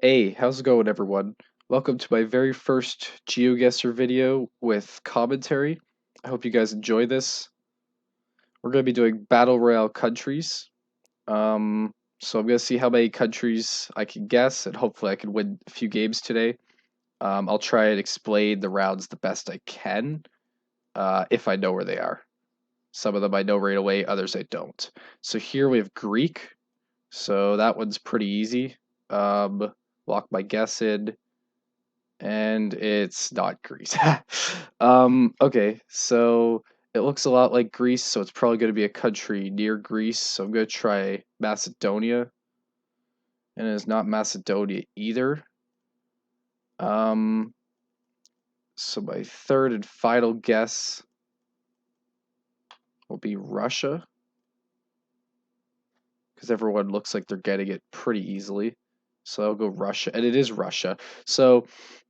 Hey, how's it going, everyone? Welcome to my very first Geoguessr video with commentary. I hope you guys enjoy this. We're going to be doing Battle Royale countries. So I'm going to see how many countries I can guess, and hopefully I can win a few games today. I'll try and explain the rounds the best I can, if I know where they are. Some of them I know right away, others I don't. So here we have Greek. So that one's pretty easy. Lock my guess in. And it's not Greece. Okay, so it looks a lot like Greece, so it's probably going to be a country near Greece. So I'm going to try Macedonia, and it's not Macedonia either. Um, so my third and final guess will be Russia, because everyone looks like they're getting it pretty easily. So I'll go Russia, and it is Russia. So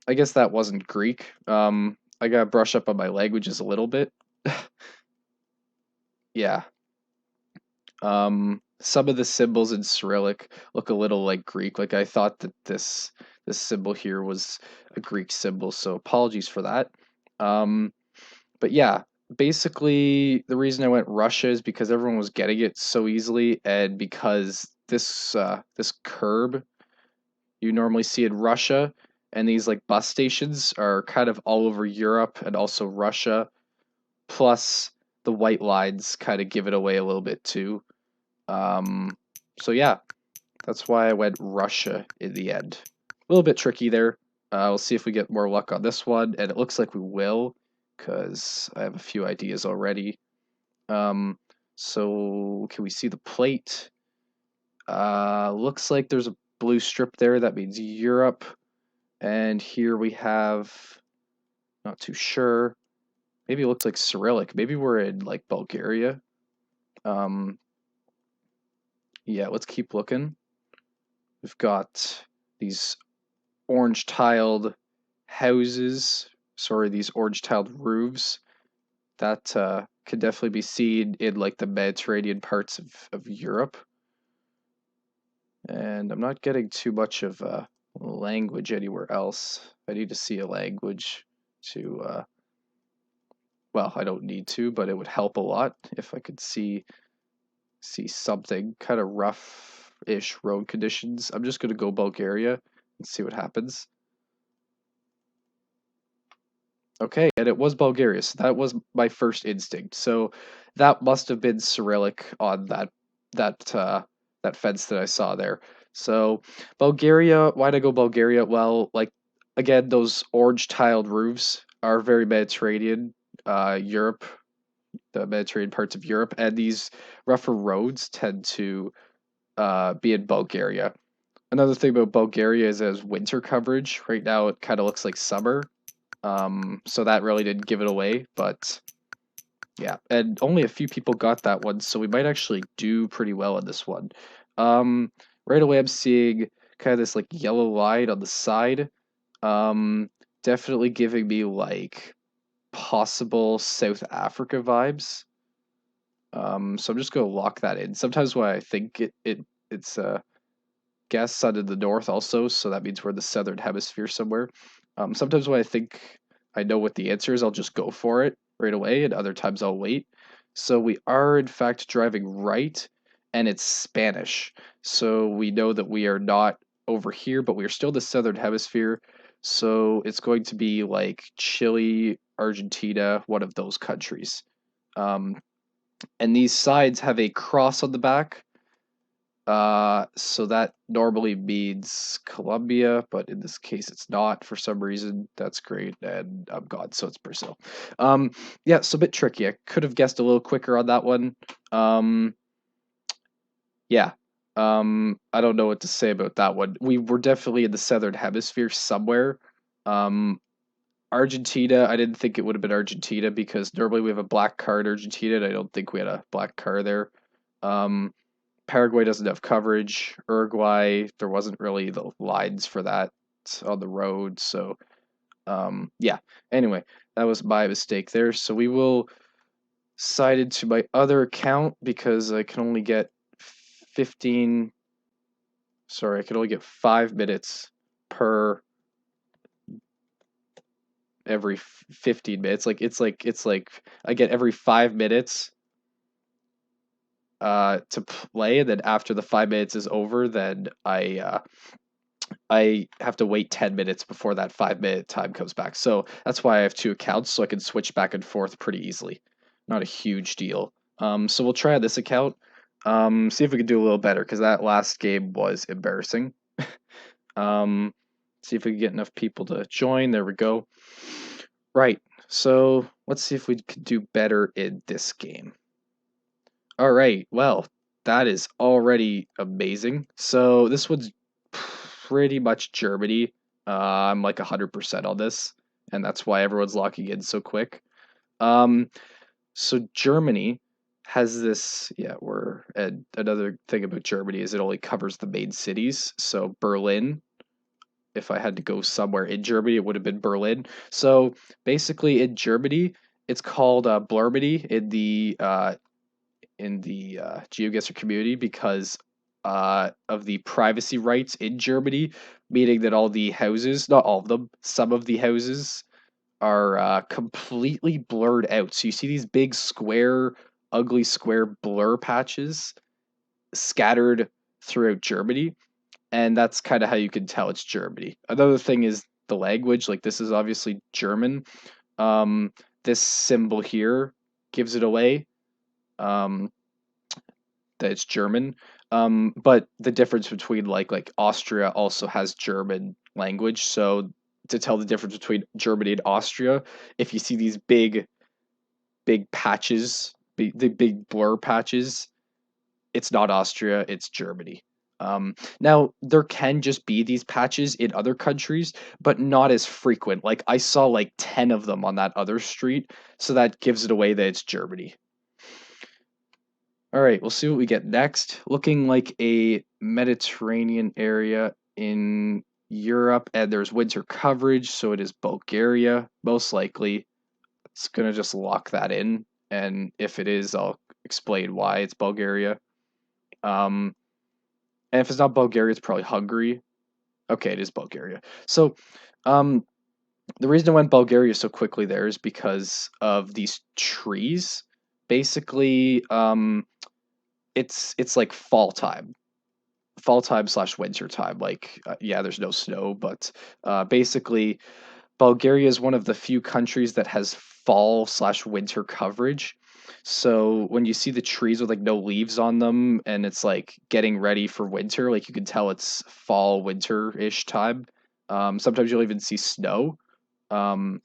I guess that wasn't Greek. I gotta brush up on my languages a little bit. Yeah. Some of the symbols in Cyrillic look a little like Greek. Like I thought that this symbol here was a Greek symbol, so apologies for that. Um, but yeah, basically the reason I went Russia is because everyone was getting it so easily, and because this curb you normally see in Russia, and these like bus stations are kind of all over Europe and also Russia. Plus, the white lines kind of give it away a little bit too. Um, so yeah, that's why I went Russia in the end. A little bit tricky there. We'll see if we get more luck on this one, and it looks like we will, because I have a few ideas already. Um, so can we see the plate? Looks like there's a blue strip there. That means Europe. And here we have, not too sure. Maybe it looks like Cyrillic. Maybe we're in like Bulgaria. Um, yeah, let's keep looking. We've got these orange tiled houses, sorry, these orange tiled roofs that could definitely be seen in like the Mediterranean parts of Europe. And I'm not getting too much of language anywhere else. I need to see a language to, well, I don't need to, but it would help a lot if I could see something kind of rough-ish road conditions. I'm just going to go Bulgaria and see what happens. Okay, and it was Bulgaria, so that was my first instinct. So that must have been Cyrillic on that fence that I saw there. So Bulgaria, why'd I go Bulgaria? Well, like again, those orange tiled roofs are very Mediterranean, Europe, the Mediterranean parts of Europe, and these rougher roads tend to be in Bulgaria. Another thing about Bulgaria is it has winter coverage. Right now, it kind of looks like summer. So that really didn't give it away, but yeah, and only a few people got that one, so we might actually do pretty well in this one. Um, right away, I'm seeing kind of this like yellow line on the side. Um, Definitely giving me like possible South Africa vibes. So I'm just gonna lock that in. Sometimes when I think it's gas sun in the north also, so that means we're in the southern hemisphere somewhere. Sometimes when I think I know what the answer is, I'll just go for it right away, and other times I'll wait. So we are in fact driving right, and it's Spanish. So we know that we are not over here, but we are still the southern hemisphere. So it's going to be like Chile, Argentina, one of those countries. Um, and these sides have a cross on the back, so that normally means Colombia, but in this case it's not for some reason. That's great, and I'm gone, so it's Brazil. Um, yeah, so a bit tricky. I could have guessed a little quicker on that one. Um, yeah. I don't know what to say about that one. We were definitely in the southern hemisphere somewhere. Um, Argentina, I didn't think it would have been Argentina because normally we have a black car in Argentina, and I don't think we had a black car there. Um, Paraguay doesn't have coverage. Uruguay, there wasn't really the lines for that on the road. So, yeah. Anyway, that was my mistake there. So we will side into my other account because I can only get 15. Sorry, I can only get 5 minutes per every 15 minutes. Like it's like I get every 5 minutes to play, and then after the 5 minutes is over, then I have to wait 10 minutes before that 5 minute time comes back. So that's why I have two accounts, so I can switch back and forth pretty easily. Not a huge deal. So we'll try this account. See if we can do a little better because that last game was embarrassing. Um, see if we can get enough people to join. There we go. Right. So let's see if we could do better in this game. All right. Well, that is already amazing. So this one's pretty much Germany. I'm like 100% on this, and that's why everyone's locking in so quick. Um, so Germany has this. Yeah, we're and another thing about Germany is it only covers the main cities. So Berlin. If I had to go somewhere in Germany, it would have been Berlin. So basically, in Germany, it's called Blurmity in the Geoguessr community because of the privacy rights in Germany, meaning that all the houses, not all of them, some of the houses are completely blurred out. So you see these big square, ugly square blur patches scattered throughout Germany, and that's kind of how you can tell it's Germany. Another thing is the language. Like this is obviously German. Um, this symbol here gives it away. Um, that it's German. But the difference between like Austria also has German language. So to tell the difference between Germany and Austria, if you see these big patches, the big blur patches, it's not Austria, it's Germany. Now there can just be these patches in other countries, but not as frequent. Like I saw like 10 of them on that other street, so that gives it away that it's Germany. All right, we'll see what we get next. Looking like a Mediterranean area in Europe, and there's winter coverage, so it is Bulgaria, most likely. It's gonna just lock that in, and if it is, I'll explain why it's Bulgaria. Um, and if it's not Bulgaria, it's probably Hungary. Okay, it is Bulgaria. So, um, the reason I went Bulgaria so quickly there is because of these trees. Basically, it's like fall time slash winter time. Like, yeah, there's no snow, but basically, Bulgaria is one of the few countries that has fall slash winter coverage. So when you see the trees with like no leaves on them and it's like getting ready for winter, like you can tell it's fall winter ish time. Sometimes you'll even see snow. Um,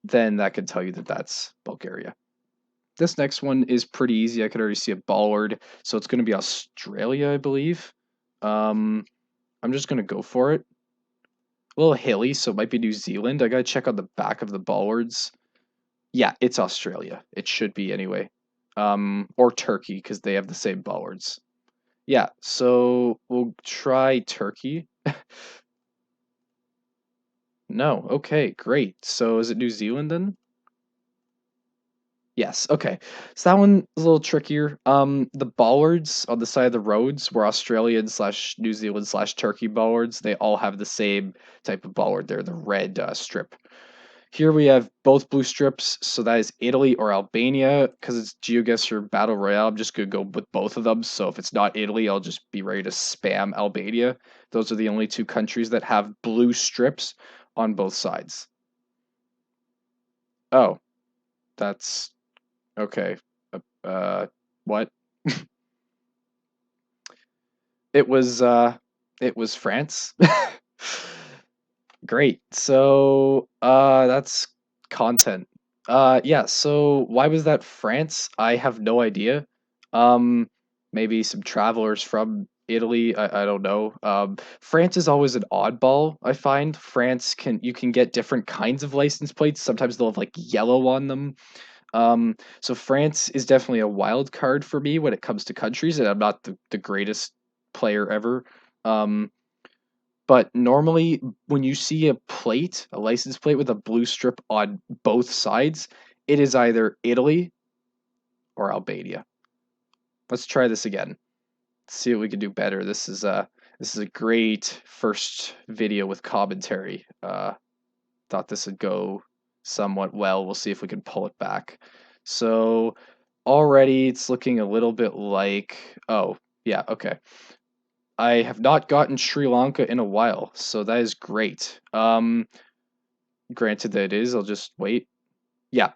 then that can tell you that that's Bulgaria. This next one is pretty easy. I could already see a bollard, so it's going to be Australia, I believe. Um, I'm just going to go for it. A little hilly, so it might be New Zealand. I got to check on the back of the bollards. Yeah, it's Australia. It should be anyway. Or Turkey because they have the same bollards. Yeah, so we'll try Turkey. No, okay, great. So is it New Zealand then? Yes. Okay. So that one is a little trickier. The bollards on the side of the roads were Australian slash New Zealand slash Turkey bollards. They all have the same type of bollard. They're the red strip. Here we have both blue strips. So that is Italy or Albania because it's Geoguessr Battle Royale. I'm just gonna go with both of them. So if it's not Italy, I'll just be ready to spam Albania. Those are the only two countries that have blue strips on both sides. Oh, that's okay. What? It was it was France. Great. So that's content. Yeah, so why was that France? I have no idea. Um maybe some travelers from Italy, I don't know. France is always an oddball, I find. France can you can get different kinds of license plates. Sometimes they'll have like yellow on them. So France is definitely a wild card for me when it comes to countries, and I'm not the greatest player ever. Um, but normally, when you see a plate, a license plate with a blue strip on both sides, it is either Italy or Albania. Let's try this again. See what we can do better. This is This is a great first video with commentary. Thought this would go somewhat well. We'll see if we can pull it back. So already it's looking a little bit like, oh, yeah, okay. I have not gotten Sri Lanka in a while, so that is great. Granted that it is, I'll just wait. Yeah,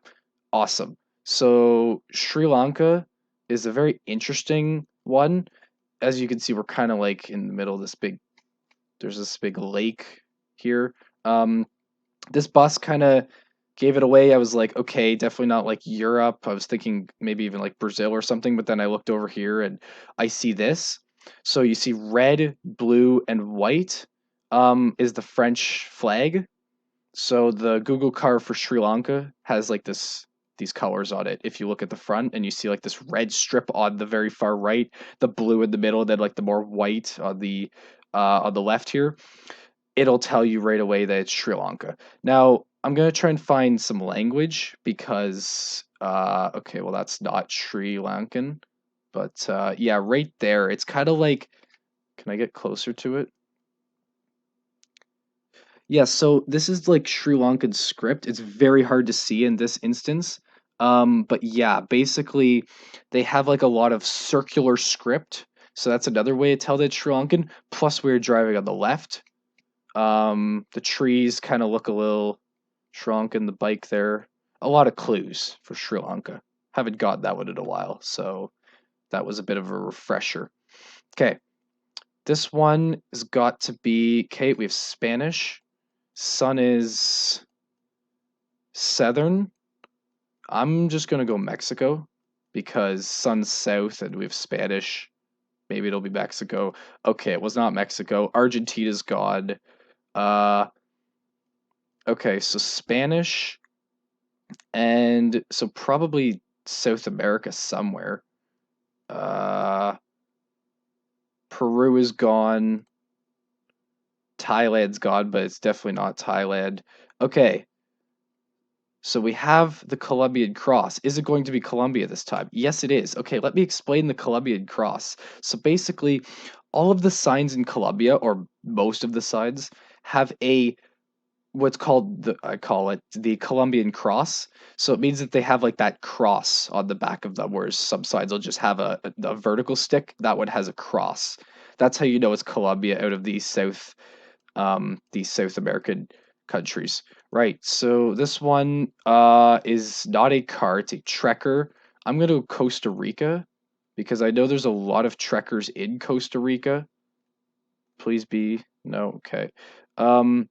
awesome. So Sri Lanka is a very interesting one. As you can see, we're kind of like in the middle of this big, there's this big lake here. Um, this bus kind of gave it away. I was like, okay, definitely not like Europe. I was thinking maybe even like Brazil or something, but then I looked over here and I see this. So you see red, blue, and white is the French flag. So the Google car for Sri Lanka has like these colors on it. If you look at the front and you see like this red strip on the very far right, the blue in the middle, then like the more white on the left here, it'll tell you right away that it's Sri Lanka. Now, I'm gonna try and find some language because okay, well that's not Sri Lankan, but yeah, right there, it's kind of like. Can I get closer to it? Yeah, so this is like Sri Lankan script. It's very hard to see in this instance. But yeah, basically they have like a lot of circular script. So that's another way to tell that it's Sri Lankan. Plus we're driving on the left. The trees kind of look a little Sri Lankan, the bike there. A lot of clues for Sri Lanka. Haven't got that one in a while, so that was a bit of a refresher. Okay, this one has got to be okay, we have Spanish. Sun is southern. I'm just gonna go Mexico because sun's south and we have Spanish. Maybe it'll be Mexico. Okay, it was not Mexico. Argentina's gone. Uh, okay, so Spanish and so probably South America somewhere. Uh, Peru is gone. Thailand's gone, but it's definitely not Thailand. Okay, so we have the Colombian cross. Is it going to be Colombia this time? Yes, it is. Okay, let me explain the Colombian cross. So basically, all of the signs in Colombia, or most of the signs, have a what's called the I call it the Colombian cross. So it means that they have like that cross on the back of them, whereas some signs will just have a vertical stick. That one has a cross. That's how you know it's Colombia out of these South American countries. Right. So this one is not a car, it's a trekker. I'm gonna go Costa Rica because I know there's a lot of trekkers in Costa Rica. Please be no, okay. Um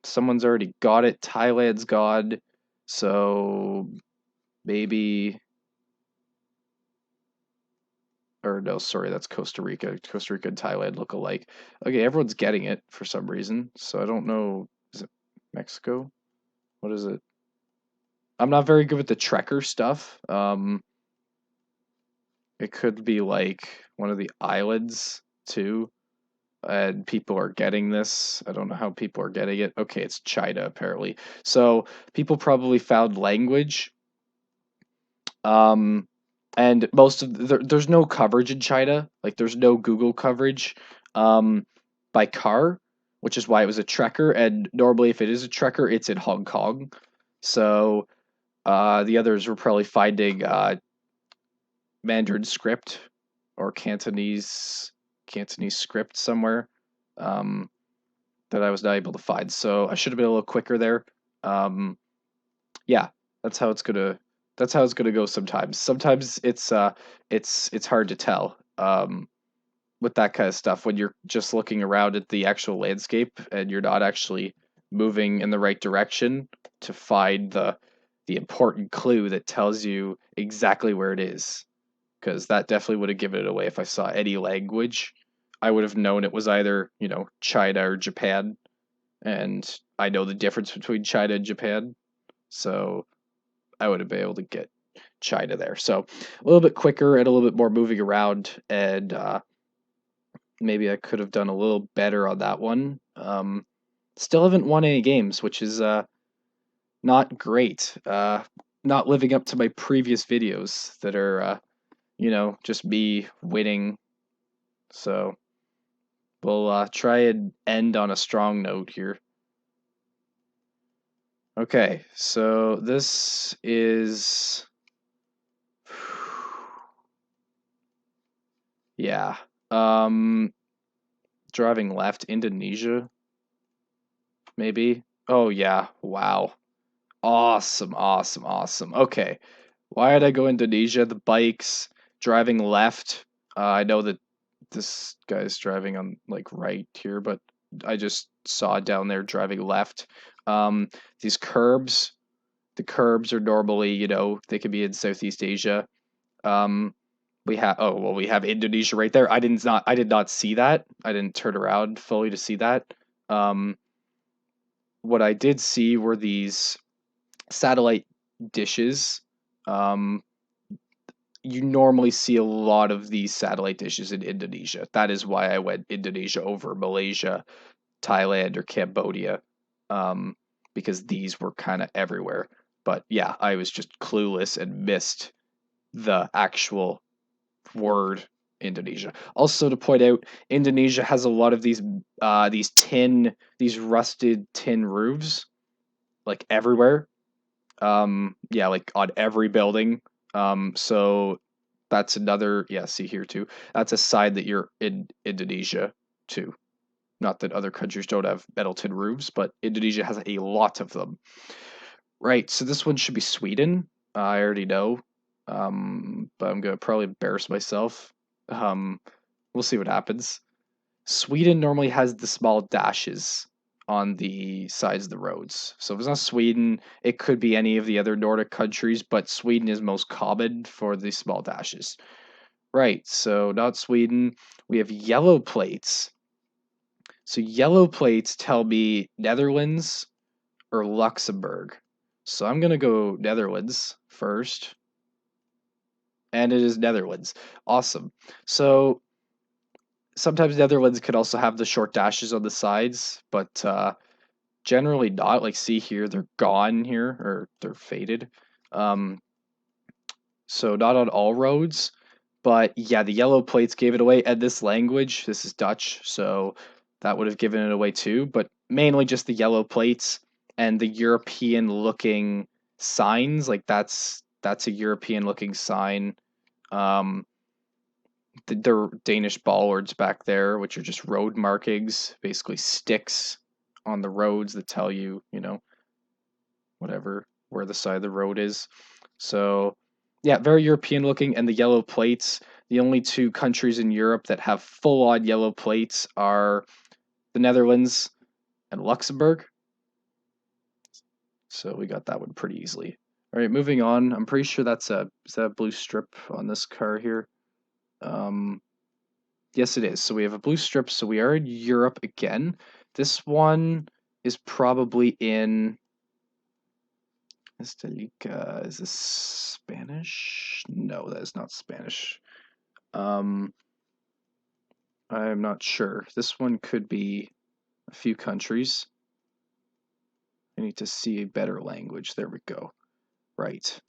someone's already got it. Thailand's gone. So maybe or no, sorry, that's Costa Rica. Costa Rica and Thailand look alike. Okay, everyone's getting it for some reason. So I don't know. Is it Mexico? What is it? I'm not very good with the Trekker stuff. It could be like one of the islands too, and people are getting this. I don't know how people are getting it. Okay, it's China apparently. So people probably found language. Um, and most of there's no coverage in China. Like there's no Google coverage um, by car, which is why it was a Trekker. And normally, if it is a Trekker, it's in Hong Kong. So the others were probably finding Mandarin script or Cantonese script somewhere um, that I was not able to find. So I should have been a little quicker there. Um, yeah, that's how it's gonna that's how it's gonna go sometimes. Sometimes it's hard to tell with that kind of stuff when you're just looking around at the actual landscape and you're not actually moving in the right direction to find the important clue that tells you exactly where it is. Because that definitely would have given it away if I saw any language. I would have known it was either, China or Japan. And I know the difference between China and Japan. So I would have been able to get China there. So a little bit quicker and a little bit more moving around. And maybe I could have done a little better on that one. Still haven't won any games, which is not great. Not living up to my previous videos that are, just me winning. So We'll try and end on a strong note here. Okay, so this is yeah. Um Driving left, Indonesia, maybe. Oh yeah, wow. Awesome, awesome, awesome. Okay. Why did I go Indonesia? The bikes, driving left. I know that this guy's driving on like right here, but I just saw down there driving left. Um, these curbs, the curbs are normally, they could be in Southeast Asia. Um, we have Indonesia right there. I did not see that. I didn't turn around fully to see that. Um, what I did see were these satellite dishes. Um, you normally see a lot of these satellite dishes in Indonesia. That is why I went Indonesia over Malaysia, Thailand, or Cambodia, um, because these were kind of everywhere. But yeah, I was just clueless and missed the actual word Indonesia. Also, to point out, Indonesia has a lot of these rusted tin roofs, like everywhere. Yeah, like on every building. So that's another, yeah, see here too. That's a sign that you're in Indonesia too. Not that other countries don't have metal tin roofs, but Indonesia has a lot of them. Right, so this one should be Sweden. I already know. But I'm gonna probably embarrass myself. Um, we'll see what happens. Sweden normally has the small dashes on the sides of the roads. So if it's not Sweden, it could be any of the other Nordic countries, but Sweden is most common for the small dashes. Right, so not Sweden. We have yellow plates. So yellow plates tell me Netherlands or Luxembourg. So I'm going to go Netherlands first. And it is Netherlands. Awesome. So sometimes Netherlands could also have the short dashes on the sides, but generally not. Like, see here, they're gone here, or they're faded. Um, so not on all roads, but yeah, the yellow plates gave it away. And this language, this is Dutch, so that would have given it away too. But mainly just the yellow plates and the European looking signs. Like that's a European looking sign. Um, the Danish bollards back there, which are just road markings, basically sticks on the roads that tell you, whatever, where the side of the road is. So, yeah, very European looking. And the yellow plates, the only two countries in Europe that have full on yellow plates are the Netherlands and Luxembourg. So we got that one pretty easily. All right, moving on. I'm pretty sure is that a blue strip on this car here. Um, yes, it is. So we have a blue strip. So we are in Europe again. This one is probably in Costa Rica. Is this Spanish? No, that is not Spanish. Um, I'm not sure. This one could be a few countries. I need to see a better language. There we go. Right.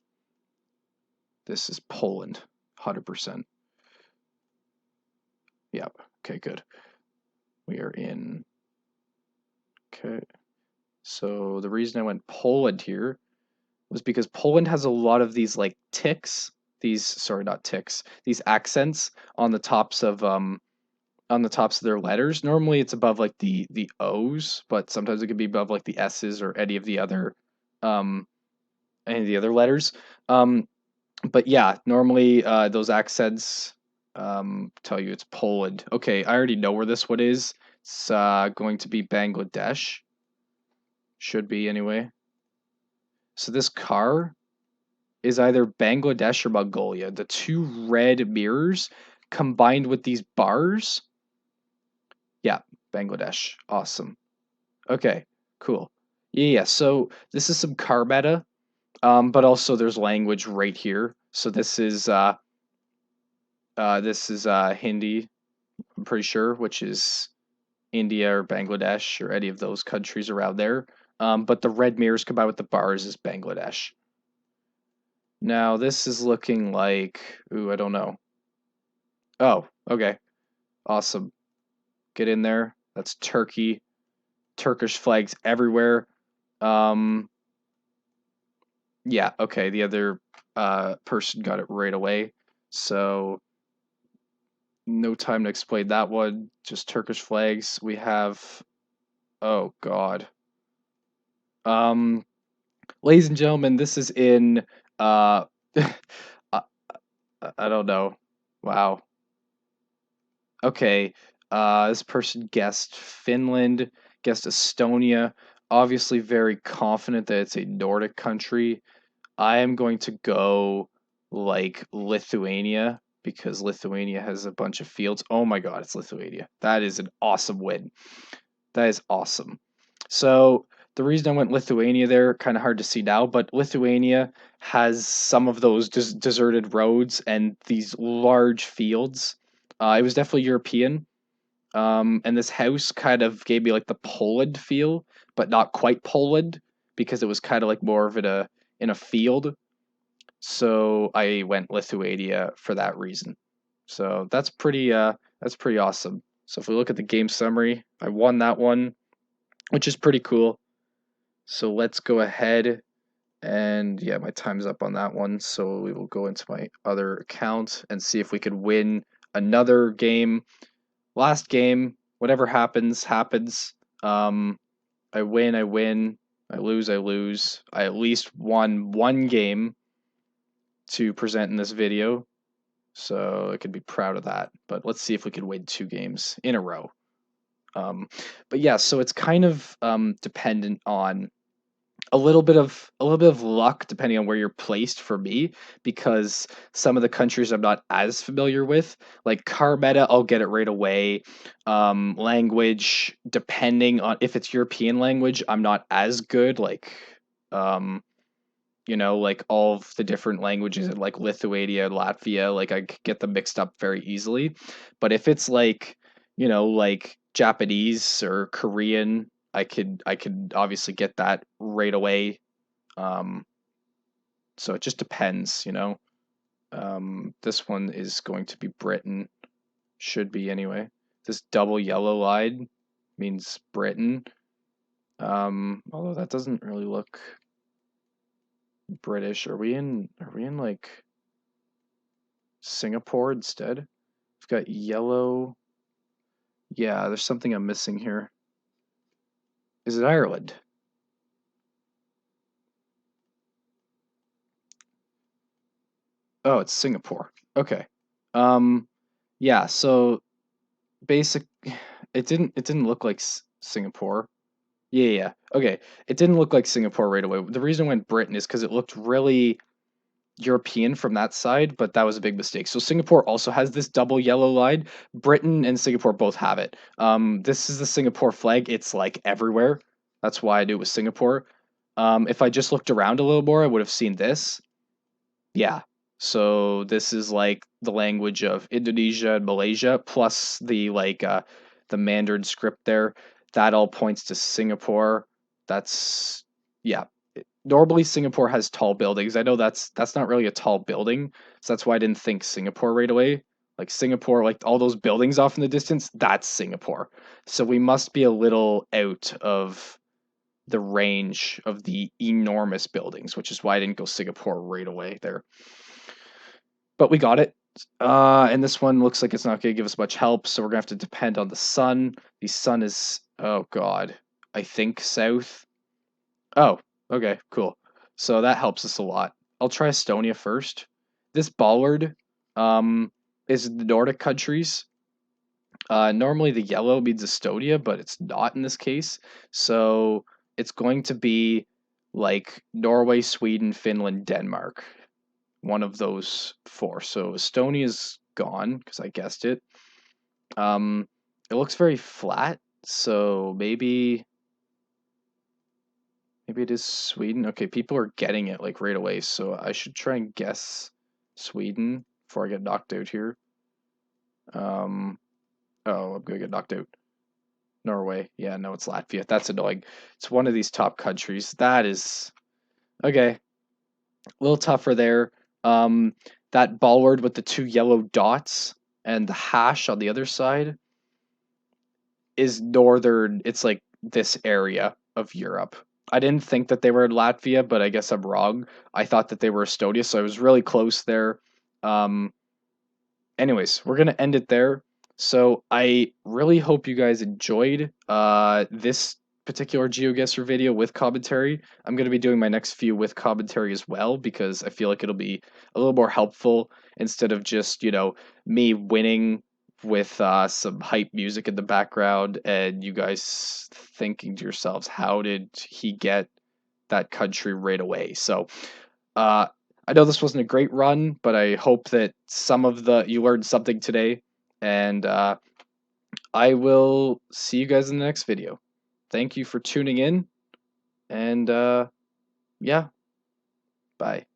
This is Poland. 100%. Yep. Okay, good. We are in. Okay. So the reason I went Poland here was because Poland has a lot of these like ticks, these sorry, not ticks, these accents on the tops of their letters. Normally it's above like the O's, but sometimes it could be above like the S's or um any of the other letters. Um but yeah, normally those accents tell you it's Poland. Okay, I already know where this one is. It's going to be Bangladesh. Should be anyway. So this car is either Bangladesh or Mongolia. The two red mirrors combined with these bars. Yeah, Bangladesh. Awesome. Okay, cool. Yeah, so this is some car meta, but also there's language right here. So this is Hindi, I'm pretty sure, which is India or Bangladesh or any of those countries around there. But the red mirrors combined with the bars is Bangladesh. Now this is looking like, ooh, I don't know. Oh, okay. Awesome. get in there. That's Turkey. Turkish flags everywhere. Um, yeah, okay, the other person got it right away. So no time to explain that one. Just Turkish flags. We have, oh God. Um, ladies and gentlemen, this is in I, I don't know. Wow. Okay. This person guessed Finland, guessed Estonia. Obviously very confident that it's a Nordic country. I am going to go like Lithuania because Lithuania has a bunch of fields. Oh my God, it's Lithuania. That is an awesome win. That is awesome. So the reason I went Lithuania there, kind of hard to see now, but Lithuania has some of those deserted roads and these large fields. It was definitely European. And this house kind of gave me like the Poland feel, but not quite Poland because it was kind of like more of in a field. So I went Lithuania for that reason. So that's pretty awesome. So if we look at the game summary, I won that one, which is pretty cool. So let's go ahead and yeah, my time's up on that one. So we will go into my other account and see if we could win another game. Last game, whatever happens, happens. I win, I win. I lose, I lose. I at least won one game to present in this video. So I could be proud of that. But let's see if we could win 2 games in a row. But yeah, so it's kind of dependent on a little bit of luck depending on where you're placed for me because some of the countries I'm not as familiar with, like car meta, I'll get it right away. Language, depending on if it's European language, I'm not as good. Like um, like all of the different languages in like Lithuania, Latvia, like I could get them mixed up very easily. But if it's like, like Japanese or Korean, I could obviously get that right away. Um, so it just depends. This one is going to be Britain, should be anyway. This double yellow line means Britain. Although that doesn't really look British. Are we in like Singapore instead? We've got yellow. Yeah, there's something I'm missing here. Is it Ireland? Oh, it's Singapore. Okay. Um, yeah, so basic it didn't look like Singapore. Yeah, yeah, yeah. Okay. It didn't look like Singapore right away. The reason I went Britain is because it looked really European from that side, but that was a big mistake. So Singapore also has this double yellow line. Britain and Singapore both have it. This is the Singapore flag. It's like everywhere. That's why I knew it was Singapore. If I just looked around a little more, I would have seen this. Yeah. So this is like the language of Indonesia and Malaysia, plus the Mandarin script there. That all points to Singapore. That's yeah. Normally Singapore has tall buildings. I know that's not really a tall building, so that's why I didn't think Singapore right away. Like Singapore, like all those buildings off in the distance, that's Singapore. So we must be a little out of the range of the enormous buildings, which is why I didn't go Singapore right away there. But we got it. And this one looks like it's not going to give us much help, so we're going to have to depend on the sun. The sun is, oh God, I think south. Oh, okay, cool. So that helps us a lot. I'll try Estonia first. This bollard um, is the Nordic countries. Normally the yellow means Estonia, but it's not in this case. So it's going to be like Norway, Sweden, Finland, Denmark. One of those 4. So Estonia's gone because I guessed it. It looks very flat, so maybe it is Sweden. Okay, people are getting it like right away, so I should try and guess Sweden before I get knocked out here. Um, oh, I'm gonna get knocked out. Norway. Yeah, no, it's Latvia. That's annoying. It's one of these top countries. That is okay. A little tougher there. Um, that bollard with the 2 yellow dots and the hash on the other side. is northern. It's like this area of Europe. I didn't think that they were in Latvia, but I guess I'm wrong. I thought that they were Estonia, so I was really close there. Um, anyways, we're gonna end it there. So I really hope you guys enjoyed this particular GeoGuessr video with commentary. I'm gonna be doing my next few with commentary as well because I feel like it'll be a little more helpful instead of just, me winning with some hype music in the background and you guys thinking to yourselves, how did he get that country right away? So uh, I know this wasn't a great run, but I hope that some of the you learned something today, and I will see you guys in the next video. Thank you for tuning in, and yeah, bye.